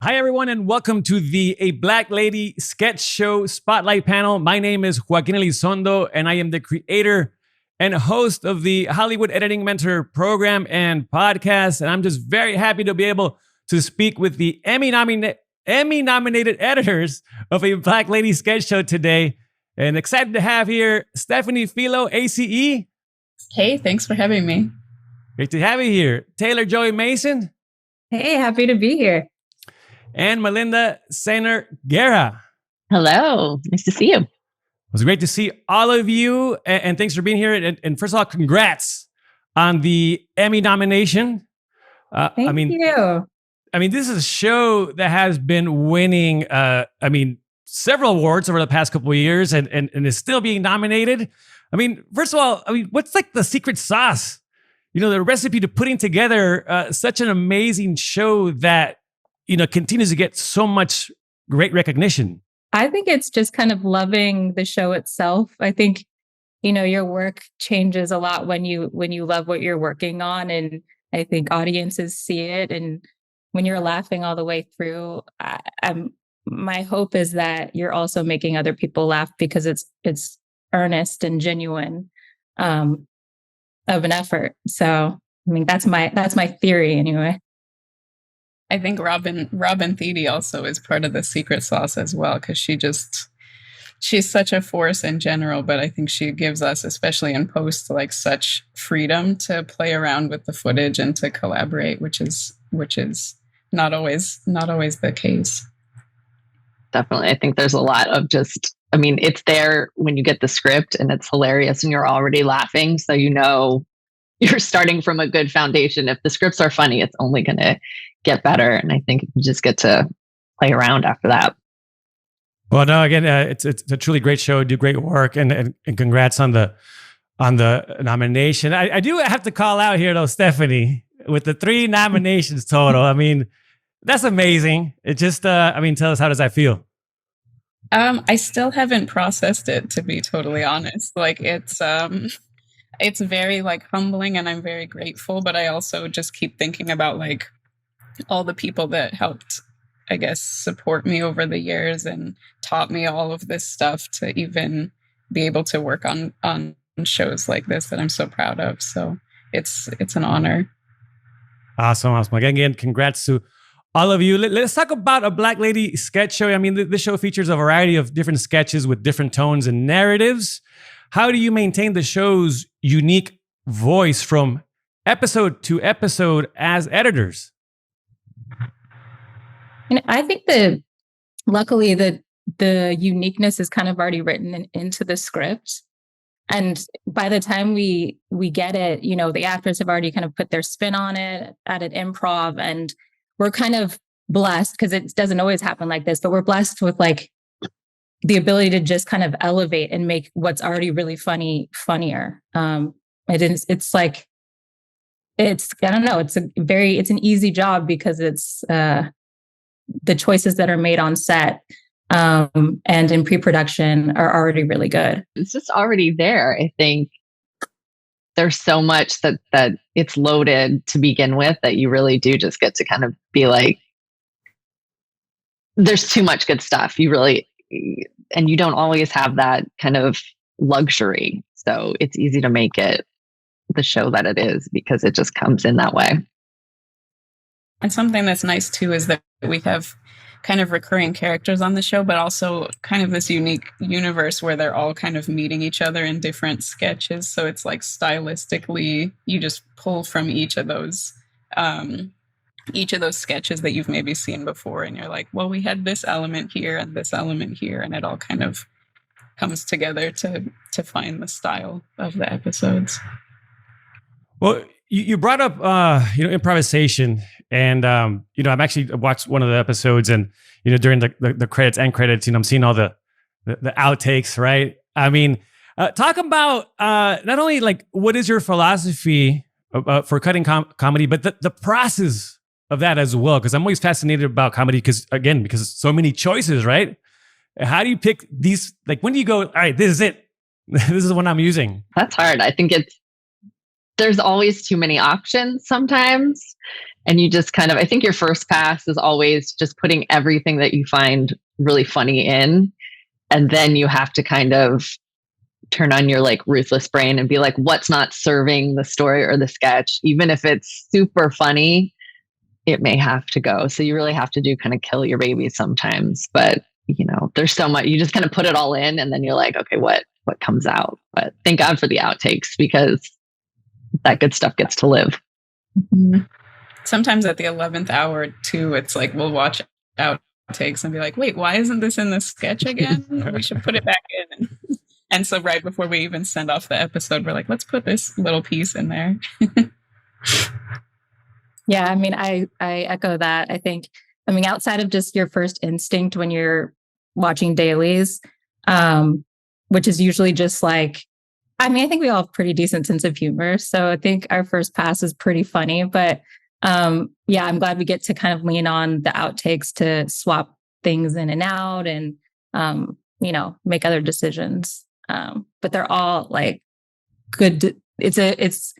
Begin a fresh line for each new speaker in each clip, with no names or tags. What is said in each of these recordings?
Hi, everyone, and welcome to the A Black Lady Sketch Show Spotlight Panel. My name is Joaquin Elizondo, and I am the creator and host of the Hollywood Editing Mentor program and podcast. And I'm just very happy to be able to speak with the Emmy-nominated editors of A Black Lady Sketch Show today. And excited to have here Stephanie Filo, ACE.
Hey, thanks for having me.
Great to have you here. Taylor Joey Mason.
Hey, happy to be here.
And Malinda Zehner Guerra.
Hello, nice to see you.
It was great to see all of you, and thanks for being here. And first of all, congrats on the Emmy nomination.
Thank you.
I mean, this is a show that has been winning, several awards over the past couple of years, and is still being nominated. I mean, first of all, what's like the secret sauce? You know, the recipe to putting together such an amazing show that continues to get so much great recognition.
I think it's just kind of loving the show itself. I think, your work changes a lot when you love what you're working on. And I think audiences see it. And when you're laughing all the way through, my hope is that you're also making other people laugh because it's earnest and genuine of an effort. So, that's my theory anyway.
I think Robin Thede also is part of the secret sauce as well, because she's such a force in general, but I think she gives us, especially in post, like such freedom to play around with the footage and to collaborate, which is not always the case.
Definitely. I think there's a lot of it's there when you get the script and it's hilarious and you're already laughing. So you're starting from a good foundation. If the scripts are funny, it's only going to get better. And I think you just get to play around after that.
Well, no, again, it's a truly great show. You do great work, and congrats on the nomination. I do have to call out here though, Stephanie, with the 3 nominations total. I mean, that's amazing. It just, tell us, how does that feel?
I still haven't processed it, to be totally honest. Like it's very humbling, and I'm very grateful, but I also just keep thinking about all the people that helped, I guess, support me over the years and taught me all of this stuff to even be able to work on shows like this that I'm so proud of. So it's an honor.
Awesome. Again, congrats to all of you. Let's talk about A Black Lady Sketch Show. I mean, this show features a variety of different sketches with different tones and narratives. How do you maintain the show's unique voice from episode to episode as editors?
I think luckily the uniqueness is kind of already written into the script. And by the time we get it, the actors have already kind of put their spin on it, added improv, and we're kind of blessed because it doesn't always happen like this, but we're blessed with the ability to just kind of elevate and make what's already really funny funnier. It's I don't know. It's an easy job because it's the choices that are made on set and in pre-production are already really good.
It's just already there. I think there's so much that it's loaded to begin with that you really do just get to kind of be like, there's too much good stuff. And you don't always have that kind of luxury. So it's easy to make it the show that it is because it just comes in that way.
And something that's nice too is that we have kind of recurring characters on the show, but also kind of this unique universe where they're all kind of meeting each other in different sketches. So it's stylistically, you just pull from each of those sketches that you've maybe seen before. And you're like, well, we had this element here and this element here. And it all kind of comes together to find the style of the episodes.
Well, you brought up, improvisation, and I've actually watched one of the episodes, and during the credits, I'm seeing all the outtakes, right? I mean, talk about not only what is your philosophy for cutting comedy, but the process of that as well, because I'm always fascinated about comedy because so many choices, right? How do you pick these? When do you go, all right, this is it. This is the one I'm using?
That's hard. I think there's always too many options sometimes. And you just kind of, I think your first pass is always just putting everything that you find really funny in. And then you have to kind of turn on your like ruthless brain and be like, what's not serving the story or the sketch? Even if it's super funny, it may have to go. So you really have to do kind of kill your baby sometimes. But you know, there's so much, you just kind of put it all in and then you're like, okay, what comes out? But thank God for the outtakes, because that good stuff gets to live.
Mm-hmm. Sometimes at the 11th hour too, it's like, we'll watch outtakes and be like, wait, why isn't this in the sketch again? We should put it back in. And so right before we even send off the episode, we're like, let's put this little piece in there.
Yeah, I mean, I echo that. I think, I mean, outside of just your first instinct when you're watching dailies, which is usually just like, I mean, I think we all have pretty decent sense of humor. So I think our first pass is pretty funny. But yeah, I'm glad we get to kind of lean on the outtakes to swap things in and out and, you know, make other decisions. But they're all like good. It's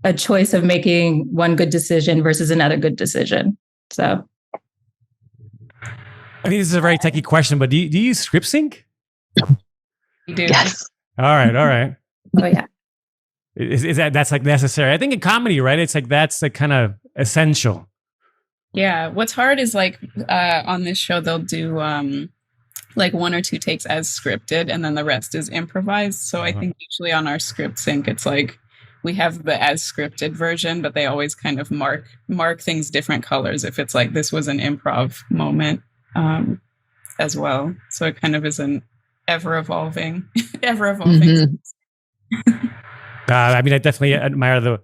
a choice of making one good decision versus another good decision. So
I think this is a very techie question, but do you use script sync?
We do.
Yes.
All right.
oh yeah.
Is that's like necessary? I think in comedy, right? It's like that's like kind of essential.
Yeah. What's hard is like on this show, they'll do like 1 or 2 takes as scripted and then the rest is improvised. So I think usually on our script sync, it's like we have the as scripted version, but they always kind of mark things different colors if it's like this was an improv moment as well. So it kind of is an ever evolving.
Mm-hmm.
I mean, I definitely admire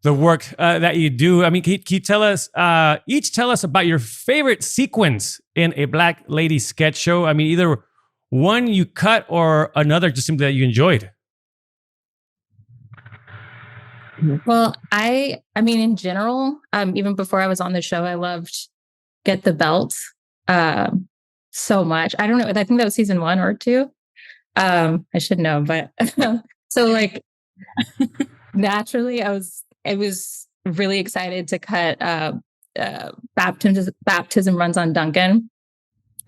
the work that you do. I mean, can you tell us, tell us about your favorite sequence in a Black Lady sketch show? I mean, either one you cut or another just something that you enjoyed.
Well, I mean, in general, even before I was on the show, I loved Get the Belt so much. I don't know. I think that was season 1 or 2. I should know, but so like naturally, I was really excited to cut baptism runs on Duncan.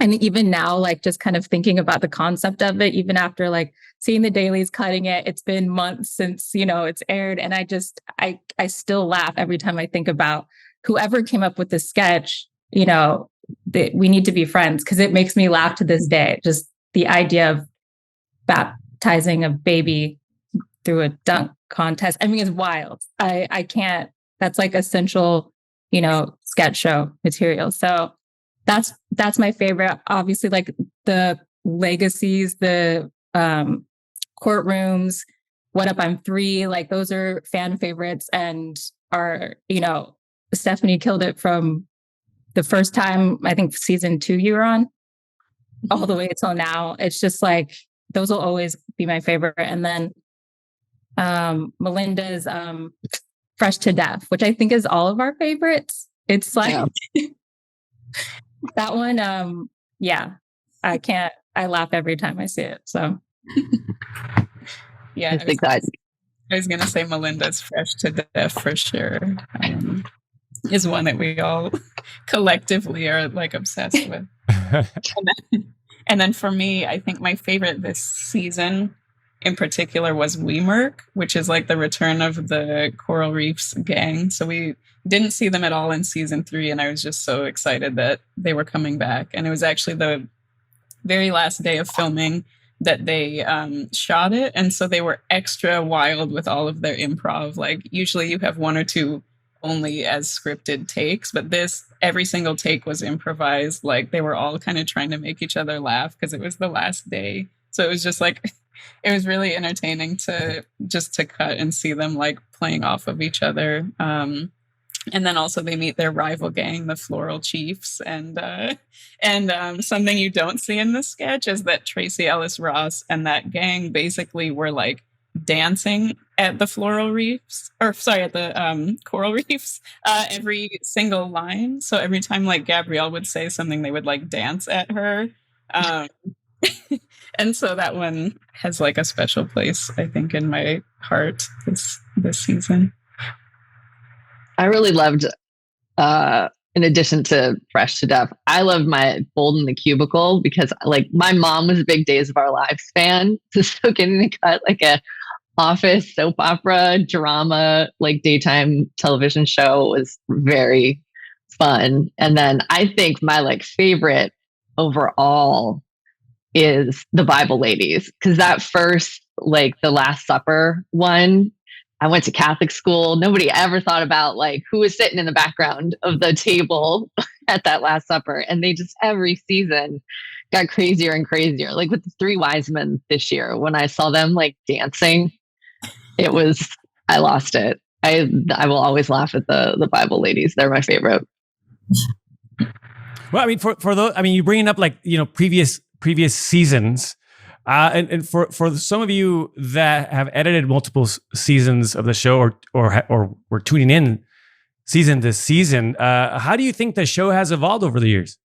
And even now, like just kind of thinking about the concept of it, even after like seeing the dailies cutting it, it's been months since, you know, it's aired. And I still laugh every time I think about whoever came up with this sketch, you know, we need to be friends, because it makes me laugh to this day. Just the idea of baptizing a baby through a dunk contest. I mean, it's wild. I can't, that's like essential, you know, sketch show material. So that's my favorite. Obviously, like the legacies, the courtrooms, What Up, I'm 3, like those are fan favorites and are, you know, Stephanie killed it from the first time, I think season 2 you were on, all the way till now. It's just like, those will always be my favorite. And then Malinda's Fresh to Death, which I think is all of our favorites. It's like, yeah. That one, yeah, I laugh every time I see it. So,
yeah, I was going to say Malinda's Fresh to Death for sure. Is one that we all collectively are like obsessed with. And then for me, I think my favorite this season in particular was Weemerk, which is like the return of the Coral Reefs gang. So we didn't see them at all in season 3, and I was just so excited that they were coming back. And it was actually the very last day of filming that they shot it, and so they were extra wild with all of their improv. Like usually you have 1 or 2 only as scripted takes, but every single take was improvised. Like they were all kind of trying to make each other laugh because it was the last day. So it was just like, it was really entertaining to cut and see them like playing off of each other. And then also they meet their rival gang, the Floral Chiefs. And something you don't see in the sketch is that Tracy Ellis Ross and that gang basically were like dancing at the Coral Reefs, every single line. So every time like Gabrielle would say something, they would like dance at her. And so that one has like a special place, I think, in my heart this season.
I really loved in addition to Fresh to Death, I love my Bold in the Cubicle because like my mom was a big Days of Our Lives fan. So getting to cut like a office soap opera drama, like daytime television show was very fun. And then I think my like favorite overall is the Bible Ladies. Cause that first, like the Last Supper one, I went to Catholic school. Nobody ever thought about like who was sitting in the background of the table at that Last Supper. And they just every season got crazier and crazier. Like with the Three Wise Men this year, when I saw them like dancing, it was, I lost it. I will always laugh at the Bible Ladies. They're my favorite.
Well, I mean, for those, I mean, you bringing up like, you know, previous seasons. And for some of you that have edited multiple seasons of the show or were tuning in season to season, how do you think the show has evolved over the years?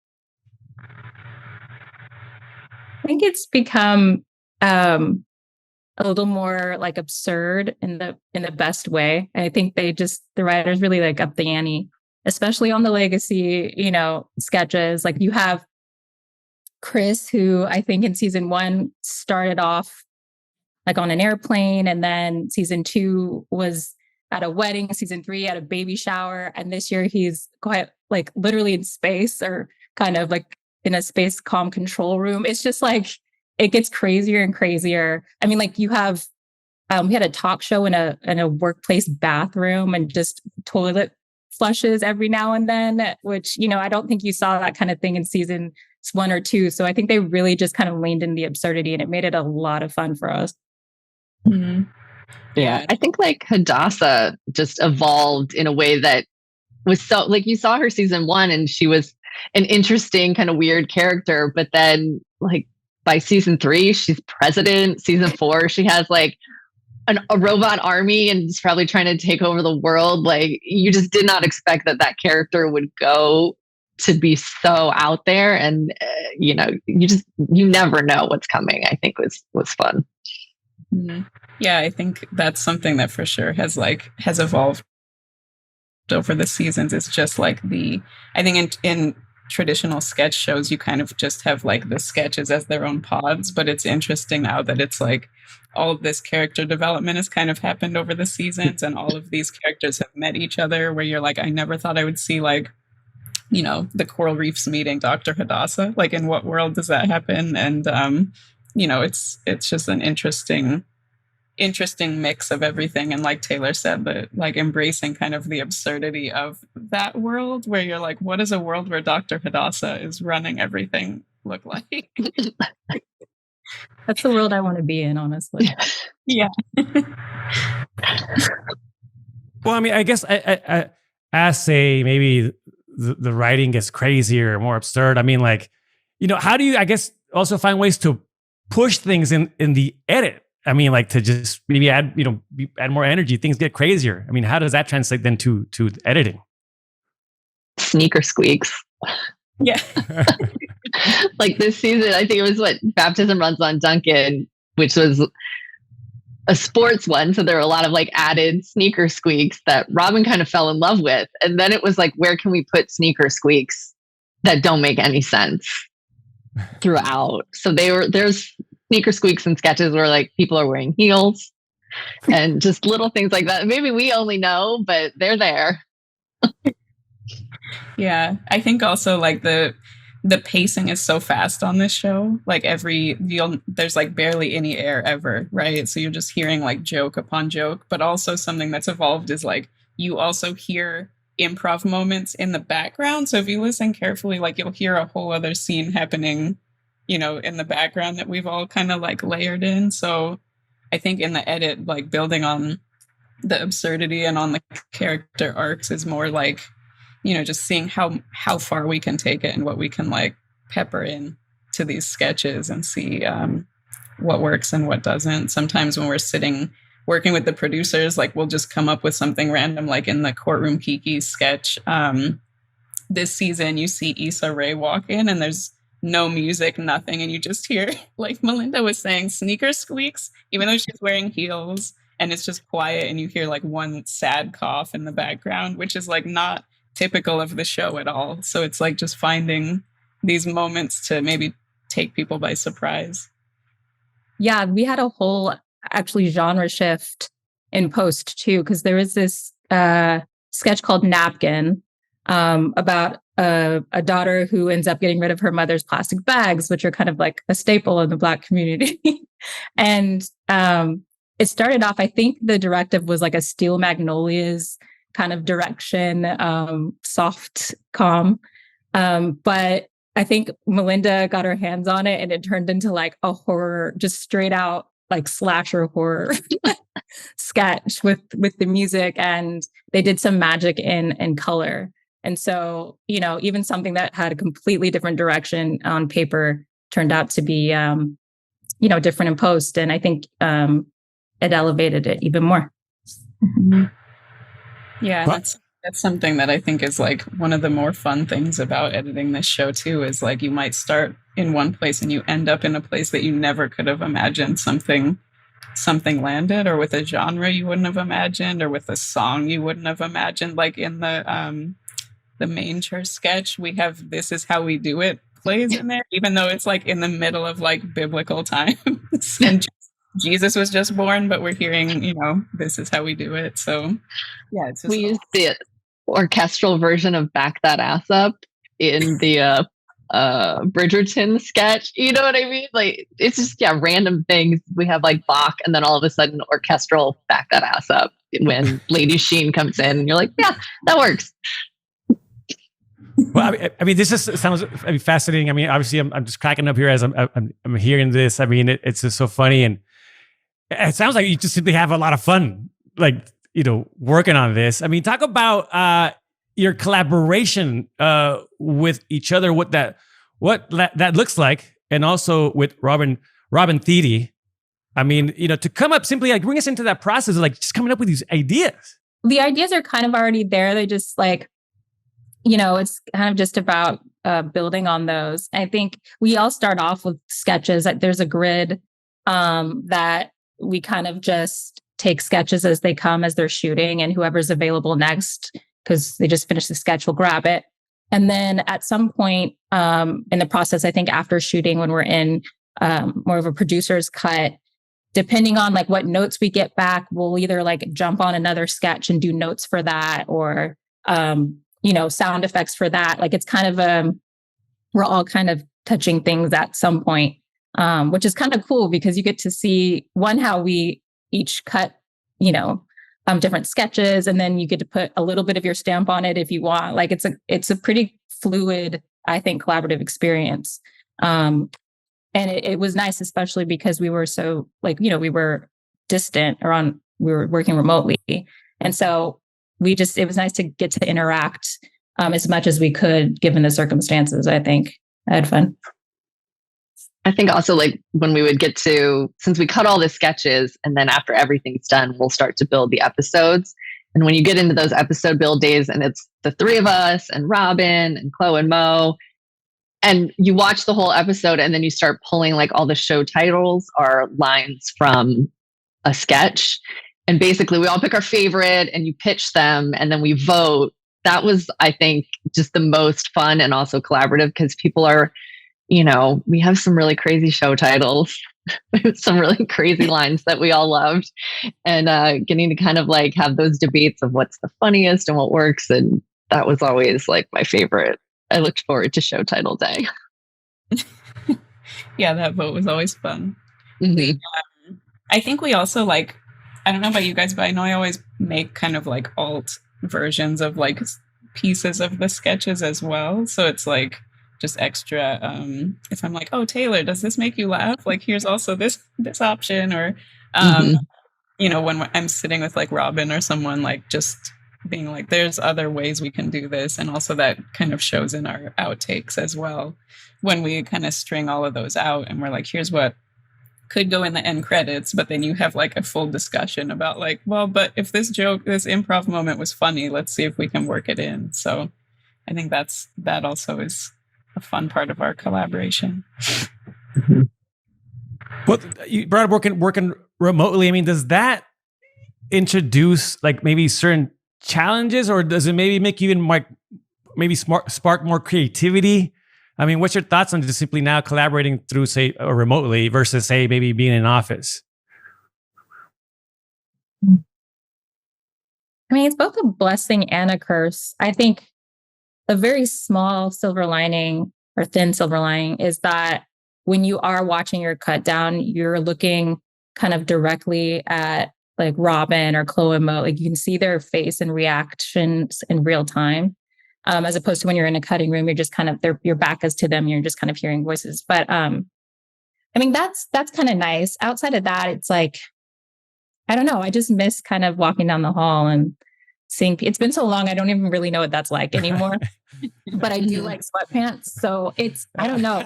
I think it's become a little more like absurd in the best way. And I think the writers really like up the ante, especially on the legacy, you know, sketches. Like you have Chris, who I think in season 1 started off like on an airplane, and then season 2 was at a wedding, season 3 at a baby shower, and this year he's quite like literally in space, or kind of like in a space comm control room. It's just like it gets crazier and crazier. I mean, like you have we had a talk show in a workplace bathroom, and just toilet flushes every now and then, which, you know, I don't think you saw that kind of thing in season 1 or 2. So I think they really just kind of leaned in the absurdity, and it made it a lot of fun for us.
Mm-hmm.
Yeah, I think like Hadassah just evolved in a way that was so like you saw her season 1 and she was an interesting kind of weird character, but then like by season 3 she's president. Season 4 she has like a robot army and is probably trying to take over the world. Like you just did not expect that character would go to be so out there, and you know, you never know what's coming. I think was fun.
Mm-hmm. Yeah, I think that's something that for sure has evolved over the seasons. It's just like I think in traditional sketch shows, you kind of just have like the sketches as their own pods, but it's interesting now that it's like all of this character development has kind of happened over the seasons, and all of these characters have met each other, where you're like, I never thought I would see like, you know, the coral reefs meeting Dr. Hadassah. Like in what world does that happen? And you know, it's just an interesting mix of everything. And like Taylor said, that like embracing kind of the absurdity of that world, where you're like, what is a world where Dr. Hadassah is running everything look like?
That's the world I want to be in, honestly.
Yeah.
Well, I mean, I guess I as say maybe the writing gets crazier or more absurd. I mean, like, you know, how do you, I guess, also find ways to push things in the edit? I mean, like to just maybe add more energy. Things get crazier. I mean, how does that translate then to editing?
Sneaker squeaks.
Yeah.
Like this season, I think it was Baptism Runs on Duncan, which was a sports one. So there were a lot of like added sneaker squeaks that Robin kind of fell in love with. And then it was like, where can we put sneaker squeaks that don't make any sense throughout? So there's sneaker squeaks and sketches where like people are wearing heels and just little things like that. Maybe we only know, but they're there.
Yeah. I think also like the pacing is so fast on this show. Like there's like barely any air ever, right? So you're just hearing like joke upon joke, but also something that's evolved is like you also hear improv moments in the background. So if you listen carefully, like you'll hear a whole other scene happening, you know, in the background that we've all kind of like layered in. So I think in the edit, like building on the absurdity and on the character arcs is more like, you know, just seeing how far we can take it and what we can like pepper in to these sketches and see what works and what doesn't. Sometimes when we're working with the producers, like we'll just come up with something random, like in the Courtroom Kiki sketch. This season, you see Issa Rae walk in and there's no music, nothing. And you just hear, like Malinda was saying, sneaker squeaks, even though she's wearing heels, and it's just quiet. And you hear like one sad cough in the background, which is like not typical of the show at all. So it's like just finding these moments to maybe take people by surprise.
Yeah, we had a whole actually genre shift in post too, because there was this sketch called Napkin about a daughter who ends up getting rid of her mother's plastic bags, which are kind of like a staple in the Black community. And it started off, I think the directive was like a Steel Magnolias kind of direction, soft, calm. But I think Malinda got her hands on it and it turned into like a horror, just straight out like slasher horror sketch with the music, and they did some magic in color. And so, you know, even something that had a completely different direction on paper turned out to be, you know, different in post. And I think it elevated it even more.
Mm-hmm. Yeah, that's something that I think is like one of the more fun things about editing this show too, is like you might start in one place and you end up in a place that you never could have imagined something landed, or with a genre you wouldn't have imagined, or with a song you wouldn't have imagined. Like in the manger sketch, we have "This Is How We Do It" plays in there, even though it's like in the middle of like biblical times and Jesus was just born, but we're hearing, you know, "This Is How We Do It." So yeah, it's just
we used the orchestral version of "Back That Ass Up" in the Bridgerton sketch. You know what I mean? Like, it's just, yeah, random things. We have like Bach, and then all of a sudden orchestral "Back That Ass Up" when Lady Sheen comes in, and you're like, yeah, that works.
Well, I mean, this just sounds fascinating. I mean, obviously, I'm just cracking up here as I'm hearing this. I mean, it's just so funny, and it sounds like you just simply have a lot of fun, like, you know, working on this. I mean, talk about your collaboration with each other, what that looks like, and also with Robin Thede. I mean, you know, to come up simply like bring us into that process of like just coming up with these ideas.
The ideas are kind of already there. They just like, you know, it's kind of just about building on those. I think we all start off with sketches. There's a grid that we kind of just take sketches as they come, as they're shooting, and whoever's available next, because they just finished the sketch, will grab it. And then at some point in the process, I think after shooting, when we're in more of a producer's cut, depending on like what notes we get back, we'll either like jump on another sketch and do notes for that, or you know, sound effects for that. Like it's kind of we're all kind of touching things at some point, which is kind of cool because you get to see how we each cut, you know, different sketches, and then you get to put a little bit of your stamp on it if you want. Like it's a pretty fluid, I think, collaborative experience. And it was nice, especially because we were so like, you know, we were distant we were working remotely. And so it was nice to get to interact as much as we could, given the circumstances. I think I had fun.
I think also like when we would get to, since we cut all the sketches and then after everything's done, we'll start to build the episodes. And when you get into those episode build days and it's the three of us and Robin and Chloe and Mo, and you watch the whole episode and then you start pulling like all the show titles or lines from a sketch. And basically we all pick our favorite and you pitch them and then we vote. That was, I think, just the most fun and also collaborative because people are, you know, we have some really crazy show titles, some really crazy lines that we all loved, and getting to kind of like have those debates of what's the funniest and what works. And that was always like my favorite. I looked forward to show title day.
Yeah, that vote was always fun.
Mm-hmm.
I think we also like, I don't know about you guys, but I know I always make kind of like alt versions of like pieces of the sketches as well. So it's like just extra. If I'm like, oh, Taylor, does this make you laugh? Like, here's also this option. Or, you know, when I'm sitting with like Robin or someone, like just being like, there's other ways we can do this. And also that kind of shows in our outtakes as well. When we kind of string all of those out and we're like, here's what could go in the end credits, but then you have like a full discussion about like, well, but if this improv moment was funny, let's see if we can work it in. So I think that also is a fun part of our collaboration.
Well, you brought up working remotely. I mean, does that introduce like maybe certain challenges, or does it maybe make you even maybe spark more creativity? I mean, what's your thoughts on just simply now collaborating through, say, remotely versus, say, maybe being in an office?
I mean, it's both a blessing and a curse. I think a very small silver lining or thin silver lining is that when you are watching your cut down, you're looking kind of directly at like Robin or Chloe Mo. Like you can see their face and reactions in real time. As opposed to when you're in a cutting room, you're just kind of your back is to them. You're just kind of hearing voices. But I mean, that's kind of nice. Outside of that, it's like, I don't know. I just miss kind of walking down the hall and seeing. It's been so long, I don't even really know what that's like anymore. But I do like sweatpants, so it's. I don't know.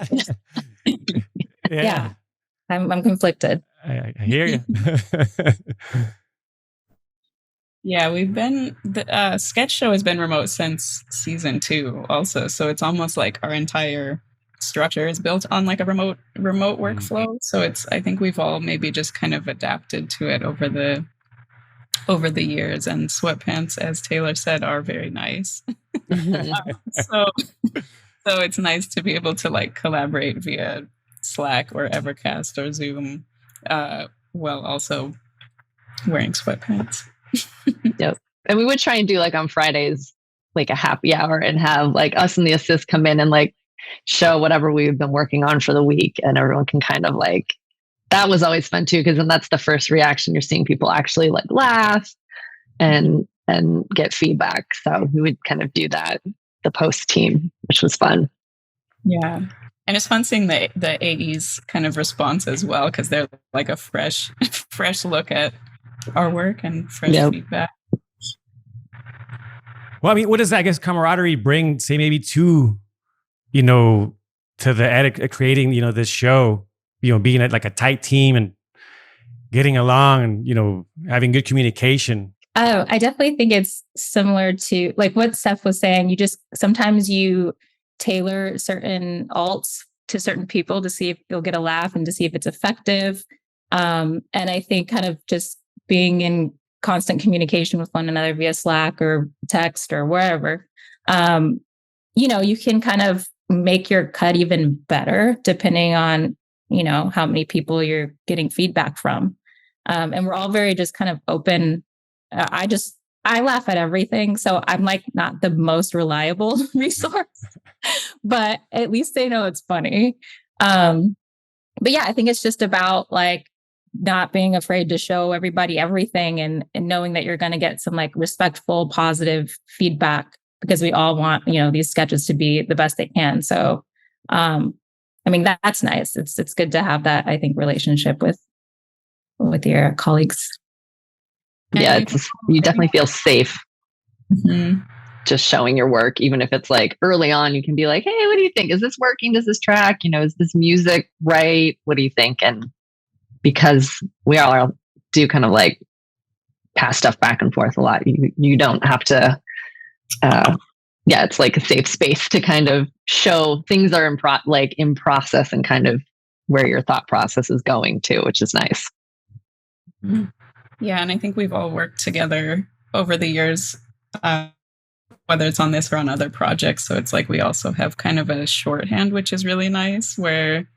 Yeah, I'm conflicted.
I hear you.
Yeah, the sketch show has been remote since season 2 also. So it's almost like our entire structure is built on like a remote workflow. So I think we've all maybe just kind of adapted to it over the years, and sweatpants, as Taylor said, are very nice. So it's nice to be able to like collaborate via Slack or Evercast or Zoom, while also wearing sweatpants.
Yep. And we would try and do like on Fridays, like a happy hour, and have like us and the assist come in and like show whatever we've been working on for the week. And everyone can kind of like, that was always fun too, because then that's the first reaction. You're seeing people actually like laugh and get feedback. So we would kind of do that, the post team, which was fun.
Yeah. And it's fun seeing the AE's kind of response as well, because they're like a fresh look at our work and fresh feedback.
Well, I mean, what does that, I guess, camaraderie bring, say, maybe to the edit, creating, this show, being like a tight team and getting along and, having good communication?
Oh, I definitely think it's similar to like what Steph was saying. Sometimes you tailor certain alts to certain people to see if you'll get a laugh and to see if it's effective. And I think kind of just being in constant communication with one another via Slack or text or wherever, you can kind of make your cut even better depending on, how many people you're getting feedback from. And we're all very just kind of open. I laugh at everything. So I'm like not the most reliable resource, but at least they know it's funny. But yeah, I think it's just about like not being afraid to show everybody everything and knowing that you're going to get some like respectful, positive feedback, because we all want, these sketches to be the best they can. So, I mean, that's nice. It's good to have that, I think, relationship with your colleagues.
Yeah, you definitely feel safe.
Mm-hmm.
Just showing your work, even if it's like early on, you can be like, hey, what do you think? Is this working? Does this track? Is this music right? What do you think? And because we all do kind of like pass stuff back and forth a lot, you don't have to, it's like a safe space to kind of show things are in process and kind of where your thought process is going to, which is nice.
Yeah, and I think we've all worked together over the years, whether it's on this or on other projects. So it's like we also have kind of a shorthand, which is really nice, where,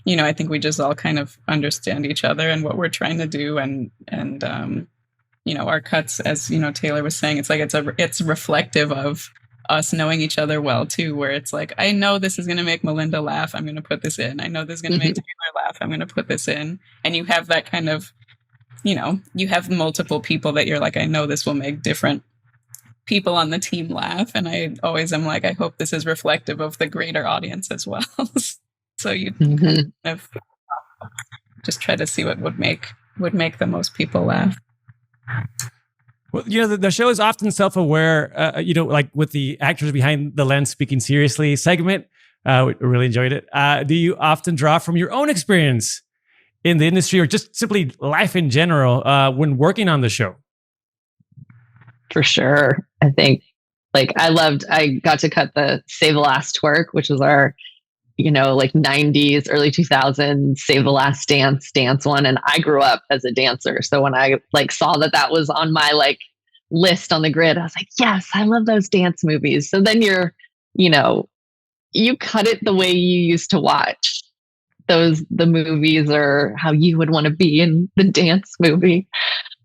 I think we just all kind of understand each other and what we're trying to do. And our cuts, as, Taylor was saying, it's like it's reflective of us knowing each other well too, where it's like, I know this is going to make Malinda laugh, I'm going to put this in. I know this is going to make Taylor laugh, I'm going to put this in. And you have that kind of, you have multiple people that you're like, I know this will make different people on the team laugh. And I always am like, I hope this is reflective of the greater audience as well. So you kind of just try to see what would make the most people laugh.
Well, the show is often self-aware, like with the actors behind the lens speaking seriously segment. We really enjoyed it. Do you often draw from your own experience in the industry or just simply life in general when working on the show?
For sure. I think I got to cut the Save the Last Twerk, which was our, like 90s, early 2000s Save the Last Dance one. And I grew up as a dancer. So when I saw that was on my list on the grid. I was like, yes, I love those dance movies. So then you cut it the way you used to watch the movies, or how you would want to be in the dance movie.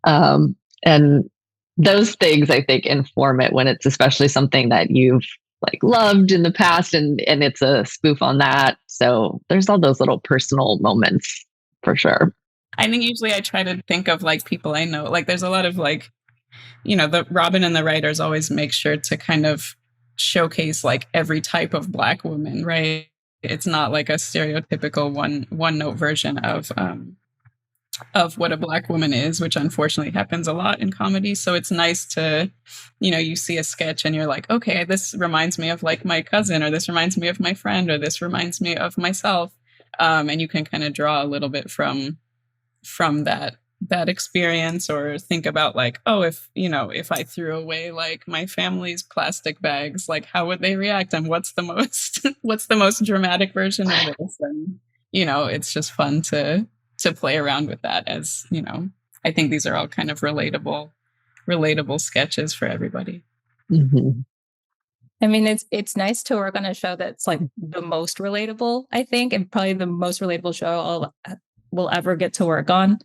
And those things, I think, inform it when it's especially something that you've like loved in the past, and it's a spoof on that. So there's all those little personal moments for sure.
I think usually I try to think of like people I know. Like there's a lot of like, the Robin and the writers always make sure to kind of showcase like every type of Black woman, right? It's not like a stereotypical one note version of what a Black woman is, which unfortunately happens a lot in comedy. So it's nice to, you see a sketch and you're like, okay, this reminds me of like my cousin, or this reminds me of my friend, or this reminds me of myself. And you can kind of draw a little bit from that experience, or think about like, oh, if I threw away like my family's plastic bags, like how would they react, and what's the most dramatic version of this? And it's just fun to play around with that, as I think these are all kind of relatable sketches for everybody.
Mm-hmm.
I mean, it's nice to work on a show that's like the most relatable, I think, and probably the most relatable show we'll ever get to work on.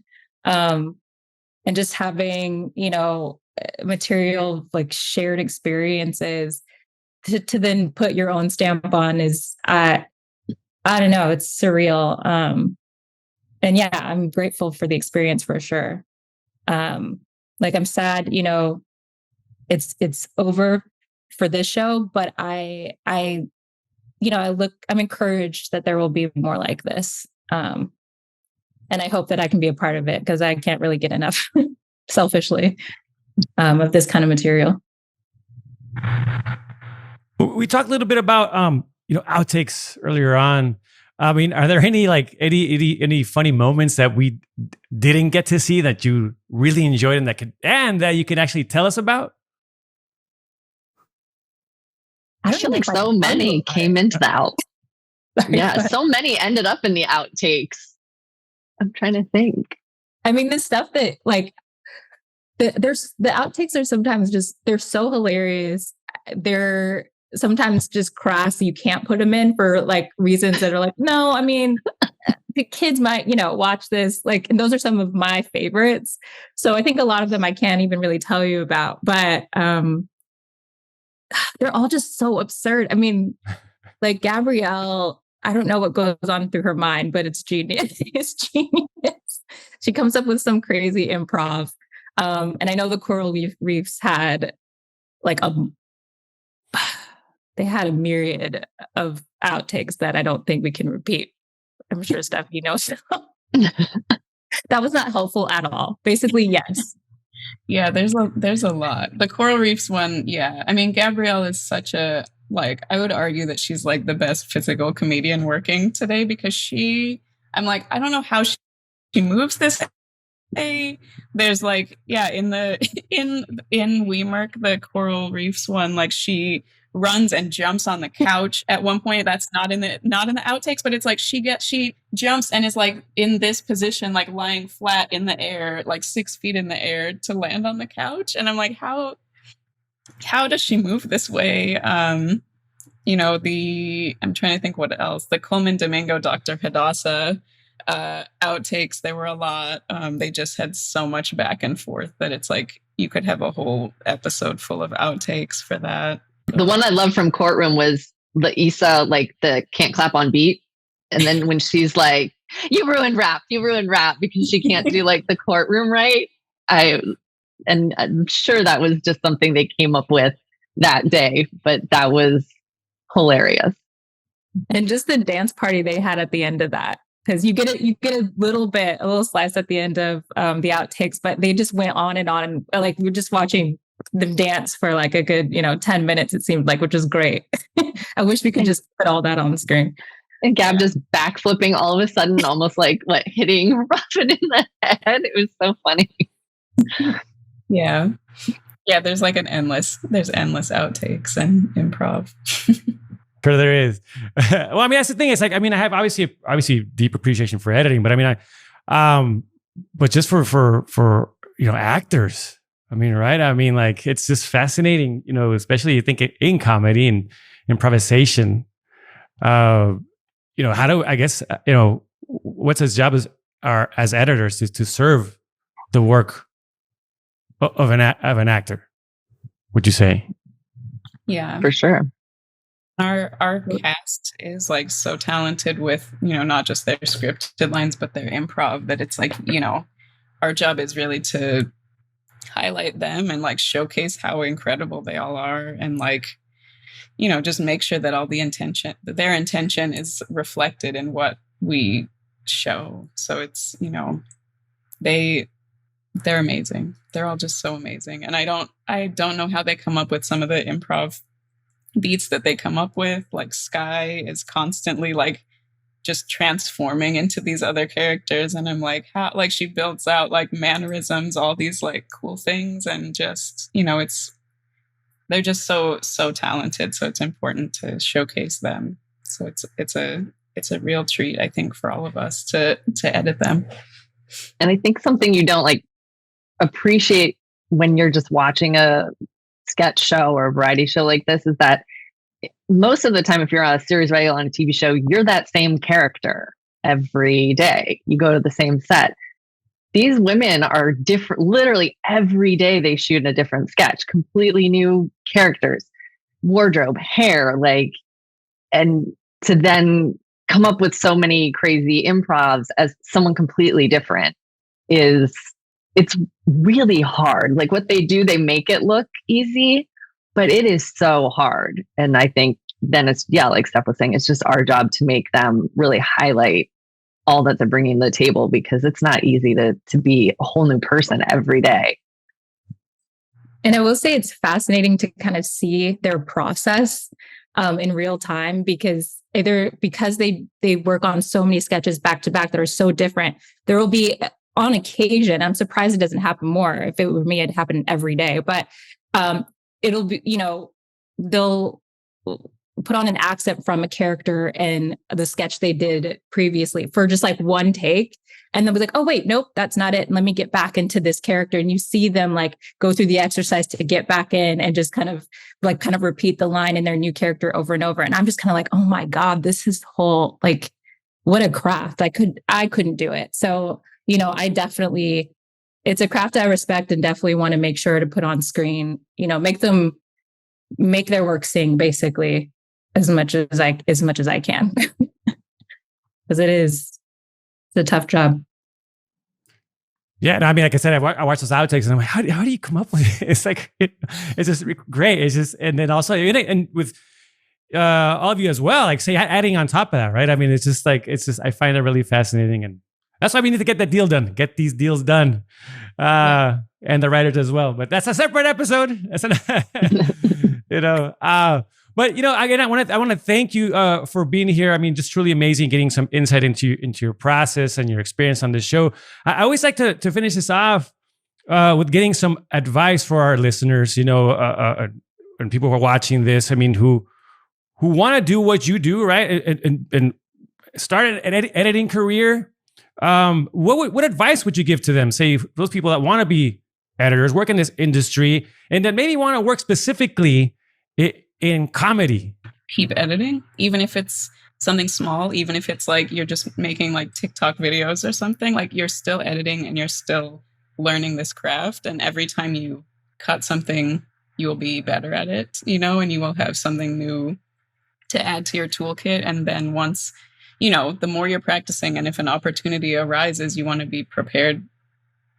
And just having, material like shared experiences to then put your own stamp on is, I don't know, it's surreal. And yeah, I'm grateful for the experience for sure. Like I'm sad, it's over for this show, but I'm encouraged that there will be more like this. And I hope that I can be a part of it, because I can't really get enough selfishly of this kind of material.
We talked a little bit about outtakes earlier on. I mean, are there any funny moments that we didn't get to see that you really enjoyed and that you can actually tell us about?
I feel like so many came into the out. Yeah, so many ended up in the outtakes. I'm trying to think.
I mean, the stuff that like the outtakes are sometimes they're so hilarious. They're sometimes just crass. You can't put them in for like reasons that are like, no, I mean, the kids might, watch this. Like, and those are some of my favorites. So I think a lot of them I can't even really tell you about, but they're all just so absurd. I mean, like Gabrielle, I don't know what goes on through her mind, but it's genius. It's genius. She comes up with some crazy improv. And I know the Coral Reefs had like they had a myriad of outtakes that I don't think we can repeat. I'm sure Stephanie knows. That was not helpful at all. Basically, yes.
Yeah, there's a lot. The Coral Reefs one, yeah. I mean, Gabrielle is such a, like, I would argue that she's like the best physical comedian working today, because I'm like, I don't know how she moves this. There's like, yeah, in Weemark, the Coral Reefs one, like she runs and jumps on the couch at one point. That's not in the outtakes, but it's like she jumps and is like in this position, like lying flat in the air, like 6 feet in the air to land on the couch. And I'm like, how does she move this way? I'm trying to think what else. The Coleman Domingo Dr. Hadassah outtakes, there were a lot. They just had so much back and forth that it's like you could have a whole episode full of outtakes for that.
The one I loved from Courtroom was the Issa, like the can't clap on beat. And then when she's like, you ruined rap because she can't do like the courtroom right. And I'm sure that was just something they came up with that day, but that was hilarious.
And just the dance party they had at the end of that, because you get a little slice at the end of the outtakes, but they just went on and on. Like we're just watching them dance for like a good 10 minutes, it seemed like, which was great. I wish we could just put all that on the screen.
And Gab just backflipping all of a sudden, almost like hitting Robin in the head. It was so funny.
Yeah, there's like endless outtakes and improv.
Sure, there is. Well, I mean, that's the thing. It's like, I mean, I have obviously deep appreciation for editing, but I mean, but just for actors, I mean, right? I mean, like, it's just fascinating, especially you think in comedy and improvisation. How do I guess what's his job as editors is to serve the work of an actor. Would you say?
Yeah,
For sure.
Our cast is like so talented with, not just their scripted lines, but their improv, that it's like, our job is really to highlight them and like showcase how incredible they all are, and like, just make sure that their intention is reflected in what we show. So it's, they're amazing. They're all just so amazing. And I don't know how they come up with some of the improv beats that they come up with. Like Sky is constantly like just transforming into these other characters, and I'm like, how, like, she builds out like mannerisms, all these like cool things, and just, they're just so talented. So it's important to showcase them. So it's a real treat, I think, for all of us to edit them.
And I think something you don't like appreciate when you're just watching a sketch show or a variety show like this is that most of the time, if you're on a series regular on a TV show, you're that same character every day. You go to the same set. These women are different. Literally every day they shoot a different sketch, completely new characters, wardrobe, hair, like, and to then come up with so many crazy improvs as someone completely different it's really hard. Like what they do, they make it look easy, but it is so hard. And I think then it's, like Steph was saying, it's just our job to make them really highlight all that they're bringing to the table, because it's not easy to be a whole new person every day.
And I will say it's fascinating to kind of see their process in real time, because they work on so many sketches back to back that are so different. There will be, on occasion, I'm surprised it doesn't happen more. If it were me, it'd happen every day. But it'll be, they'll put on an accent from a character in the sketch they did previously for just like one take. And then was like, oh, wait, nope, that's not it. And let me get back into this character. And you see them like go through the exercise to get back in and just kind of repeat the line in their new character over and over. And I'm just kind of like, oh my God, this is whole, like, what a craft. I couldn't do it. So, I definitely, it's a craft I respect and definitely want to make sure to put on screen, make their work sing basically as much as I can. Because it's a tough job.
Yeah, no, I mean, like I said, I watched those outtakes and I'm like, how do you come up with it? It's like, it's just great. It's just, and then also, and with all of you as well, like say adding on top of that, right? I mean, it's just, I find it really fascinating, and that's why we need to get that deal done, get these deals done, and the writers as well. But that's a separate episode. But again, I want to thank you for being here. I mean, just truly amazing, getting some insight into your process and your experience on this show. I always like to finish this off with getting some advice for our listeners. And people who are watching this, I mean, who want to do what you do, right, and start an editing career. What advice would you give to them? Say those people that want to be editors, work in this industry, and that maybe want to work specifically in comedy.
Keep editing, even if it's something small, even if it's like you're just making like TikTok videos or something, like you're still editing and you're still learning this craft. And every time you cut something, you will be better at it, and you will have something new to add to your toolkit. And then once, the more you're practicing, and if an opportunity arises, you want to be prepared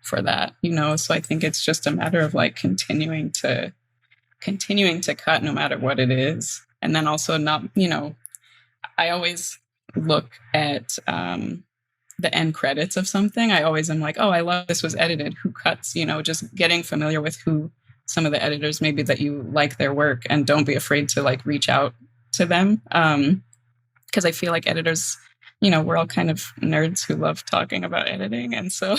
for that, So I think it's just a matter of like continuing to cut no matter what it is. And then also not, I always look at the end credits of something. I always am like, oh, I love this was edited. Who cuts? Just getting familiar with who some of the editors maybe that you like their work, and don't be afraid to like reach out to them. Because I feel like editors, we're all kind of nerds who love talking about editing. And so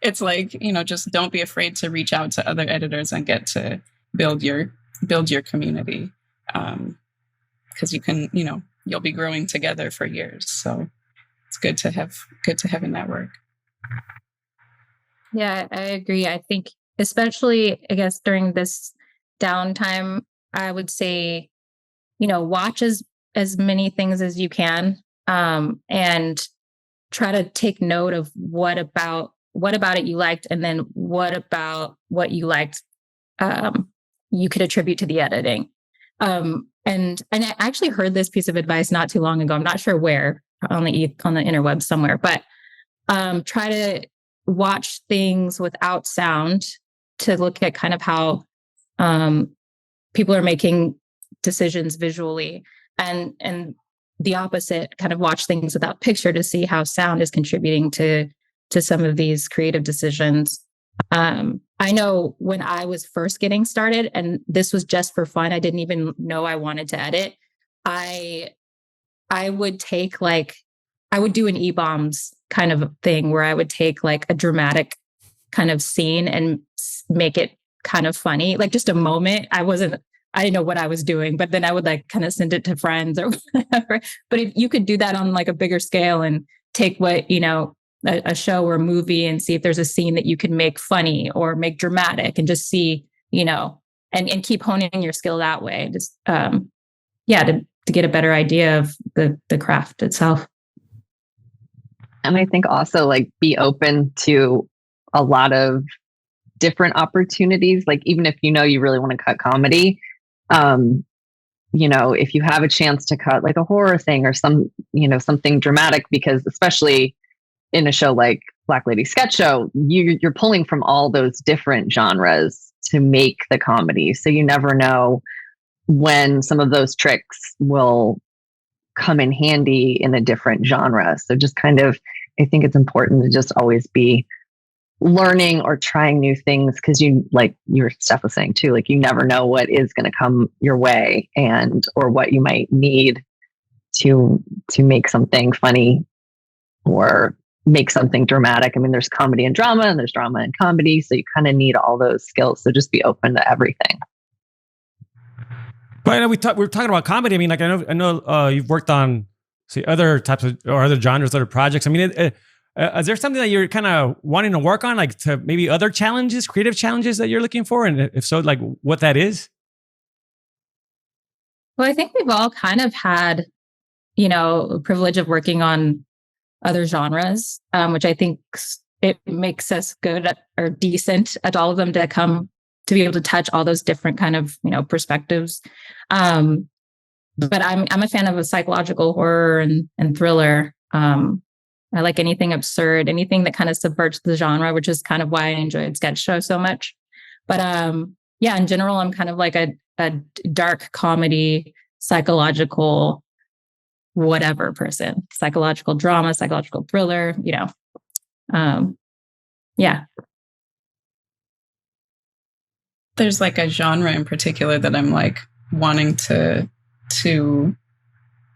it's like, just don't be afraid to reach out to other editors and get to build your community. Because you can, you'll be growing together for years. So it's good to have a network.
Yeah, I agree. I think especially, I guess, during this downtime, I would say, watch as many things as you can, and try to take note of what about it you liked, and then what about what you liked you could attribute to the editing. And I actually heard this piece of advice not too long ago. I'm not sure where, on the interwebs somewhere, but try to watch things without sound to look at kind of how people are making decisions visually, and the opposite, kind of watch things without picture to see how sound is contributing to some of these creative decisions. I know when I was first getting started, and this was just for fun, I didn't even know I wanted to edit. I would take I would do an E-bombs kind of thing where I would take like a dramatic kind of scene and make it kind of funny, like just a moment. I didn't know what I was doing, but then I would like kind of send it to friends or whatever. But if you could do that on like a bigger scale and take what, a show or a movie, and see if there's a scene that you can make funny or make dramatic, and just see, and keep honing your skill that way. Just, to get a better idea of the craft itself.
And I think also like be open to a lot of different opportunities. Like even if you really want to cut comedy, if you have a chance to cut like a horror thing or something dramatic, because especially in a show like Black Lady Sketch Show, you're pulling from all those different genres to make the comedy. So you never know when some of those tricks will come in handy in a different genre. So just kind of, I think it's important to just always be learning or trying new things, because like your Steph was saying too, like you never know what is going to come your way or what you might need to make something funny or make something dramatic. I mean, there's comedy and drama, and there's drama and comedy. So you kind of need all those skills. So just be open to everything.
But I know we're talking about comedy. I mean, like I know you've worked on other types of or other genres, other projects. I mean, is there something that you're kind of wanting to work on, like to maybe other challenges, creative challenges that you're looking for, and if so, like what that is?
Well, I think we've all kind of had, the privilege of working on other genres, which I think it makes us good at, or decent at all of them, to be able to touch all those different kind of, perspectives. But I'm a fan of a psychological horror and thriller. I like anything absurd, anything that kind of subverts the genre, which is kind of why I enjoyed Sketch Show so much. But in general, I'm kind of like a dark comedy, psychological whatever person, psychological drama, psychological thriller,
There's like a genre in particular that I'm like wanting to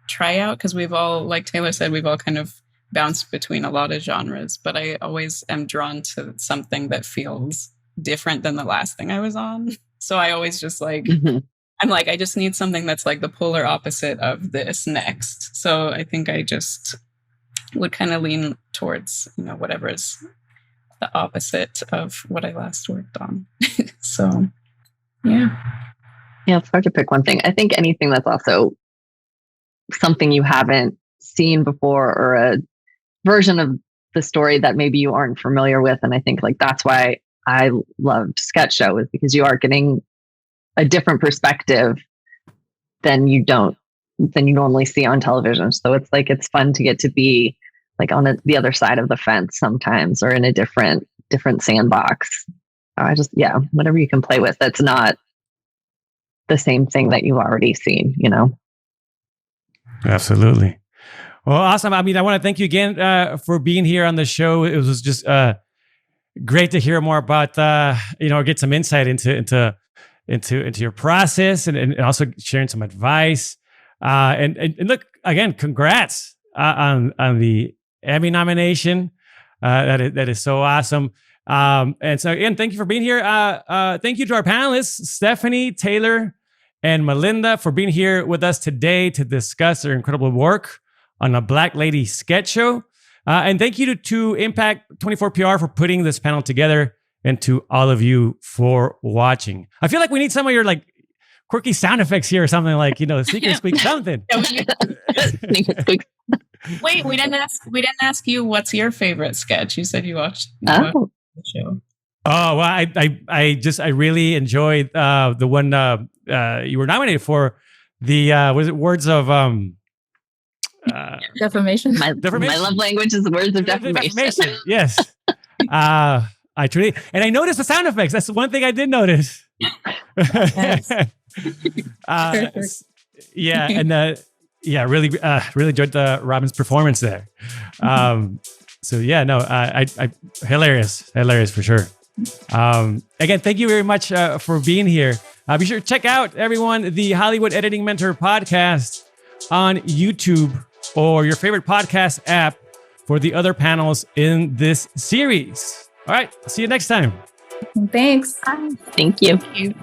try out, because we've all, like Taylor said, we've all kind of bounced between a lot of genres, but I always am drawn to something that feels different than the last thing I was on. So I always just like, I'm like, I just need something that's like the polar opposite of this next. So I think I just would kind of lean towards, whatever is the opposite of what I last worked on. So, yeah.
Yeah, it's hard to pick one thing. I think anything that's also something you haven't seen before, or a version of the story that maybe you aren't familiar with. And I think like that's why I loved Sketch Show, is because you are getting a different perspective than you normally see on television. So it's like, it's fun to get to be like on the other side of the fence sometimes, or in a different sandbox. Whatever you can play with, that's not the same thing that you've already seen,
Absolutely. Well, awesome. I mean, I want to thank you again for being here on the show. It was just great to hear more about, get some insight into your process, and also sharing some advice. And look, again, congrats on the Emmy nomination. That is so awesome. And so again, thank you for being here. Thank you to our panelists, Stephanie, Taylor, and Malinda, for being here with us today to discuss their incredible work on a Black Lady Sketch Show. And thank you to Impact 24 PR for putting this panel together. and to all of you for watching. I feel like we need some of your like quirky sound effects here or something like, sneak and squeak something.
Wait, we didn't ask you what's your favorite sketch. You said you watched
Oh.
the show.
Oh, well, I really enjoyed the one you were nominated for. The was it Words of
Defamation.
My love language is the words of defamation.
Yes. I truly, and I noticed the sound effects. That's one thing I did notice. Yeah, and really enjoyed Robin's performance there. So yeah, no, I hilarious for sure. Again, thank you very much for being here. Be sure to check out, everyone, the Hollywood Editing Mentor podcast on YouTube or your favorite podcast app for the other panels in this series. All right, see you next time.
Thanks.
Thank you.
Thank you.